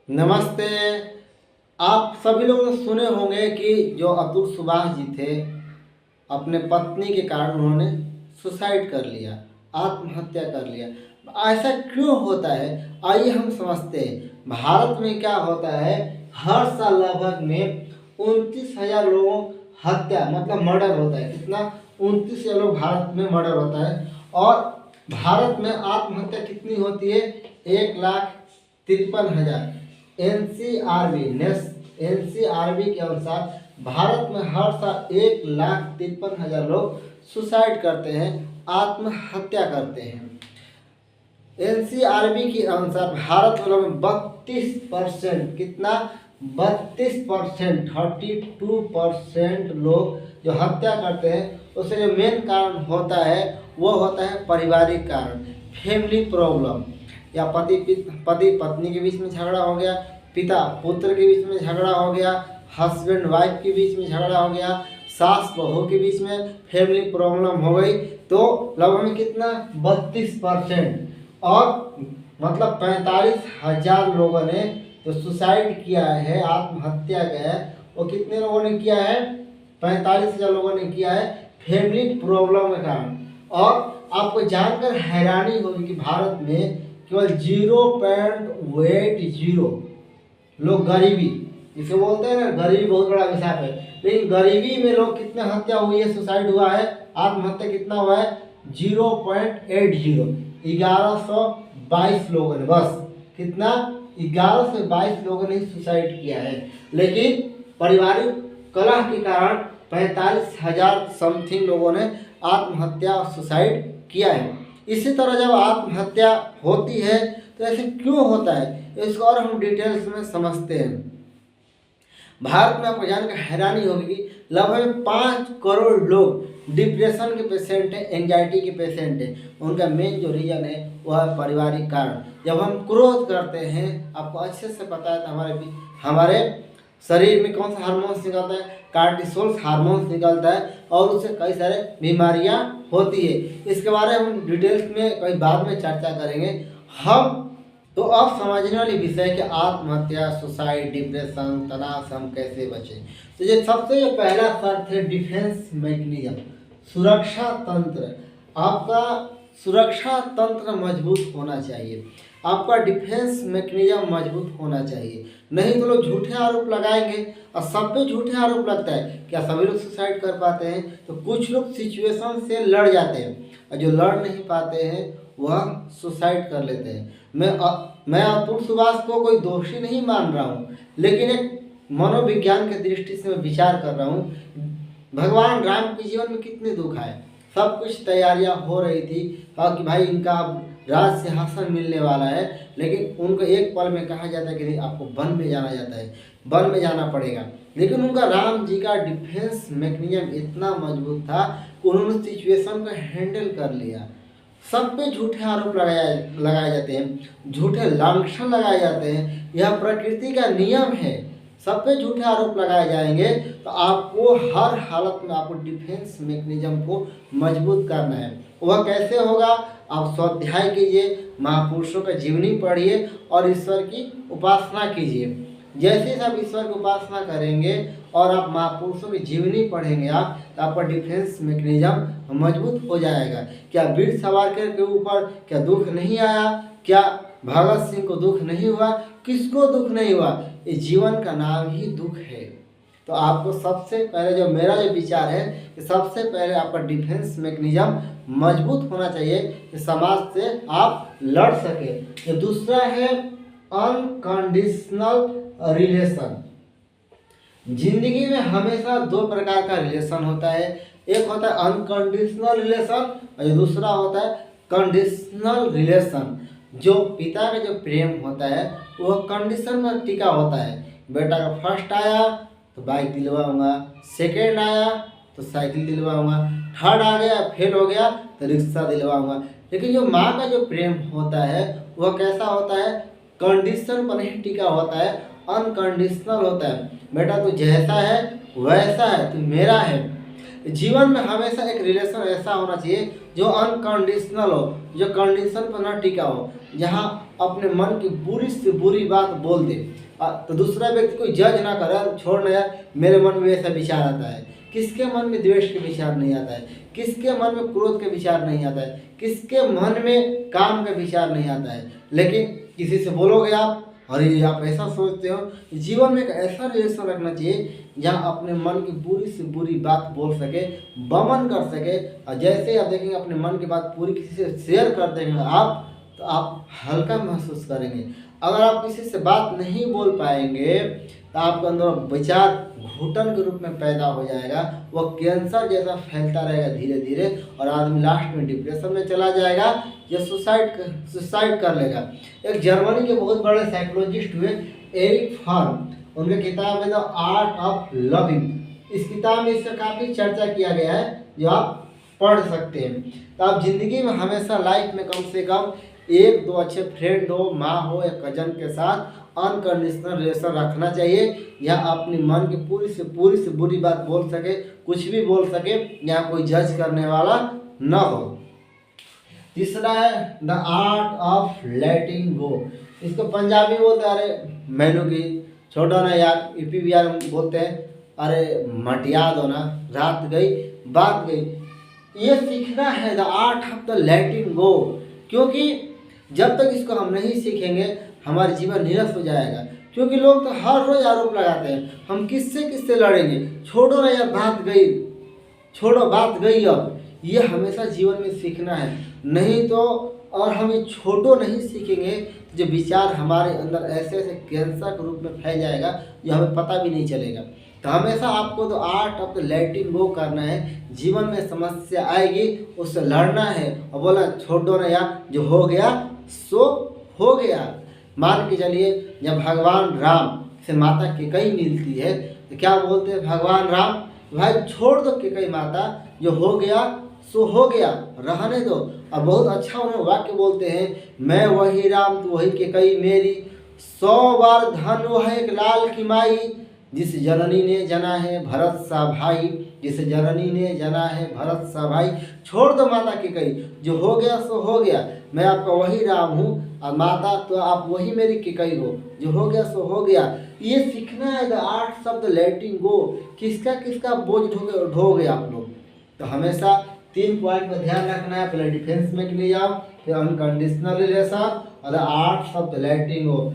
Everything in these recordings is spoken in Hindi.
नमस्ते। आप सभी लोग ने सुने होंगे कि जो अतुल सुभाष जी थे, अपने पत्नी के कारण उन्होंने सुसाइड कर लिया, आत्महत्या कर लिया। ऐसा क्यों होता है, आइए हम समझते हैं। भारत में क्या होता है, हर साल लगभग में 29,000 लोगों हत्या मतलब मर्डर होता है। कितना? 29,000 लोग भारत में मर्डर होता है। और भारत में आत्महत्या कितनी होती है? 1,53,000। एनसीआरबी के अनुसार भारत में हर साल 1,53,000 लोग सुसाइड करते हैं, आत्महत्या करते हैं। एनसीआरबी के अनुसार भारत में 32%, कितना? 32%, 32% लोग जो हत्या करते हैं, उससे जो मेन कारण होता है वो होता है पारिवारिक कारण, फैमिली प्रॉब्लम। या पति पत्नी के बीच में झगड़ा हो गया, पिता पुत्र के बीच में झगड़ा हो गया, हस्बैंड वाइफ के बीच में झगड़ा हो गया, सास बहू के बीच में फैमिली प्रॉब्लम हो गई। तो लगभग में कितना? 32%। और मतलब 45,000 लोगों ने जो सुसाइड किया है, आत्महत्या किया है, वो कितने लोगों ने किया है? 45,000 लोगों ने किया है फैमिली प्रॉब्लम के कारण। और आपको जानकर हैरानी होगी कि भारत में केवल 0.80 लोग गरीबी, इसे बोलते हैं ना, गरीबी बहुत बड़ा अभिशाप है, लेकिन गरीबी में लोग कितने हत्या हुई है, सुसाइड हुआ है, आत्महत्या कितना हुआ है? 0.80, 1122 लोगों ने, बस कितना? 1122 लोगों ने सुसाइड किया है। लेकिन पारिवारिक कलह के कारण 45,000 समथिंग लोगों ने आत्महत्या और सुसाइड किया है। इसी तरह जब आत्महत्या होती है तो ऐसे क्यों होता है, इसको और हम डिटेल्स में समझते हैं। भारत में आपको जानकर हैरानी होगी कि लगभग 5 करोड़ लोग डिप्रेशन के पेशेंट हैं, एंजाइटी के पेशेंट हैं। उनका मेन जो रीजन है वह है पारिवारिक कारण। जब हम क्रोध करते हैं, आपको अच्छे से पता है हमारे शरीर में कौन सा हार्मोन्स निकलता है? कार्टिसोल हार्मोन्स निकलता है, और उससे कई सारे बीमारियां होती है। इसके बारे में हम डिटेल्स में कई बाद में चर्चा करेंगे। हम तो अब समझने वाली विषय कि आत्महत्या, सुसाइड, डिप्रेशन, तनाव से हम कैसे बचें। तो ये सबसे जो पहला शर्त है डिफेंस मैकेनिज्म, सुरक्षा तंत्र। आपका सुरक्षा तंत्र मजबूत होना चाहिए, आपका डिफेंस मैकेनिज्म मजबूत होना चाहिए। नहीं तो लोग झूठे आरोप लगाएंगे, और सब पे झूठे आरोप लगता है। क्या सभी लोग सुसाइड कर पाते हैं? तो कुछ लोग सिचुएशन से लड़ जाते हैं, और जो लड़ नहीं पाते हैं वह सुसाइड कर लेते हैं। मैं अतुल सुभाष को कोई दोषी नहीं मान रहा हूँ, लेकिन एक मनोविज्ञान के दृष्टि से मैं विचार कर रहा हूँ। भगवान राम के जीवन में कितने दुख आए, सब कुछ तैयारियां हो रही थी कि भाई इनका राज सिंहासन मिलने वाला है, लेकिन उनको एक पल में कहा जाता है कि नहीं, आपको वन में जाना जाता है, वन में जाना पड़ेगा। लेकिन उनका राम जी का डिफेंस मैकेनिज्म इतना मजबूत था कि उन्होंने सिचुएशन को हैंडल कर लिया। सब पे झूठे आरोप लगाए जाते हैं, झूठे लांछन लगाए जाते हैं, यह प्रकृति का नियम है। सब पे झूठे आरोप लगाए जाएंगे तो आपको हर हालत में आपको डिफेंस मैकेनिज्म को मजबूत करना है। वह कैसे होगा? आप स्वाध्याय कीजिए, महापुरुषों का जीवनी पढ़िए और ईश्वर की उपासना कीजिए। जैसे ही आप ईश्वर की उपासना करेंगे और आप महापुरुषों की जीवनी पढ़ेंगे तो आपका डिफेंस मैकेनिज्म मजबूत हो जाएगा। क्या वीर सावरकर के ऊपर क्या दुख नहीं आया? क्या भगत सिंह को दुख नहीं हुआ? किसको दुख नहीं हुआ? ये जीवन का नाम ही दुख है। तो आपको सबसे पहले जो मेरा जो विचार है कि सबसे पहले आपका डिफेंस मैकेनिज्म मजबूत होना चाहिए कि समाज से आप लड़ सके। ये दूसरा है अनकंडीशनल रिलेशन। जिंदगी में हमेशा दो प्रकार का रिलेशन होता है, एक होता है अनकंडीशनल रिलेशन और दूसरा होता है कंडीशनल रिलेशन। जो पिता का जो प्रेम होता है वह कंडीशन में टिका होता है। बेटा का फर्स्ट आया तो बाइक दिलवाऊंगा, सेकेंड आया तो साइकिल दिलवाऊंगा, थर्ड आ गया फेल हो गया तो रिक्शा दिलवाऊंगा। लेकिन जो माँ का जो प्रेम होता है वह कैसा होता है? कंडीशन पर नहीं टिका होता है, अनकंडीशनल होता है। बेटा तू जैसा है वैसा है, तू मेरा है। जीवन में हमेशा एक रिलेशन ऐसा होना चाहिए जो अनकंडीशनल हो, जो कंडीशन पर न टिका हो, जहाँ अपने मन की बुरी से बुरी बात बोल दे, तो दूसरा व्यक्ति कोई जज ना करे, छोड़ ना यार मेरे मन में ऐसा विचार आता है। किसके मन में द्वेष के विचार नहीं आता है, किसके मन में क्रोध के विचार नहीं आता है, किसके मन में काम का विचार नहीं आता है। लेकिन किसी से बोलोगे आप, अरे आप ऐसा सोचते हो। जीवन में एक ऐसा रिलेशन रखना चाहिए जहाँ अपने मन की बुरी से बुरी बात बोल सके, बमन कर सके। और जैसे आप देखेंगे अपने मन की बात पूरी किसी से शेयर कर देंगे आप, तो आप हल्का महसूस करेंगे। अगर आप किसी से बात नहीं बोल पाएंगे तो आपके अंदर विचार घुटन के रूप में पैदा हो जाएगा, वह कैंसर जैसा फैलता रहेगा धीरे धीरे, और आदमी लास्ट में डिप्रेशन में चला जाएगा या सुसाइड कर लेगा। एक जर्मनी के बहुत बड़े साइकोलॉजिस्ट हुए एरिक फर्म, उनकी किताब है द आर्ट ऑफ लविंग। इस किताब में इसका काफ़ी चर्चा किया गया है, जो आप पढ़ सकते हैं। तो आप जिंदगी में हमेशा लाइफ में कम से कम एक दो अच्छे फ्रेंड हो, माँ हो या कजन के साथ अनकंडीशनल रिलेशन रखना चाहिए, या अपनी मन की पूरी से बुरी बात बोल सके, कुछ भी बोल सके, यहाँ कोई जज करने वाला न हो। तीसरा है द आर्ट ऑफ लेटिंग गो। इसको पंजाबी बोलते हैं अरे मैनू की छोड़ो ना यार, यूपी बिहार में बोलते हैं अरे मटिया दो ना, रात गई बात गई। ये सीखना है द आर्ट ऑफ द लेटिंग गो, क्योंकि जब तक इसको हम नहीं सीखेंगे हमारा जीवन निरस हो जाएगा। क्योंकि लोग तो हर रोज आरोप लगाते हैं, हम किससे लड़ेंगे, छोड़ो ना यार बात गई, छोड़ो बात गई। अब ये हमेशा जीवन में सीखना है, नहीं तो और हम ये छोड़ो नहीं सीखेंगे तो जो विचार हमारे अंदर ऐसे ऐसे कैंसर के रूप में फैल जाएगा जो हमें पता भी नहीं चलेगा। तो हमेशा आपको तो आर्ट ऑफ द लेटिंग गो करना है। जीवन में समस्या आएगी उससे लड़ना है और बोला छोड़ो ना यार, जो हो गया सो हो गया। मान के चलिए जब भगवान राम से माता केकई मिलती है तो क्या बोलते हैं भगवान राम, भाई छोड़ दो केकई माता, जो हो गया सो हो गया, रहने दो। और बहुत अच्छा उन्हें वाक्य बोलते हैं, मैं वही राम तू वही केकई मेरी, 100 बार धन वह एक लाल की माई, जिस जननी ने जना है भरत सा भाई, जिस जननी ने जना है भरत सा भाई। छोड़ दो माता केकई, जो हो गया सो हो गया, मैं आपका वही राम हूँ और माता तो आप वही मेरी केकई हो, जो हो गया सो हो गया। ये सीखना है द आर्ट ऑफ द लेटिंग गो। किसका किसका बोझ ढोगे आप लोग। तो हमेशा 3 पॉइंट पर ध्यान रखना है, पहले डिफेंस में के लिए जाओ, फिर अनकंडीशनल रिलेशन और द आर्ट ऑफ द लेटिंग गो।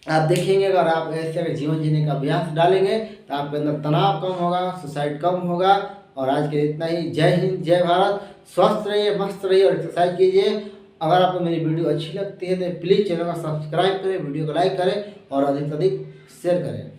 आप देखेंगे अगर आप ऐसे जीवन जीने का अभ्यास डालेंगे तो आपके अंदर तनाव कम होगा, सुसाइड कम होगा। और आज के इतना ही। जय हिंद, जय भारत। स्वस्थ रहिए, मस्त रहिए और एक्सरसाइज कीजिए। अगर आपको मेरी वीडियो अच्छी लगती है तो प्लीज़ चैनल को सब्सक्राइब करें, वीडियो को लाइक करें और अधिक से अधिक शेयर करें।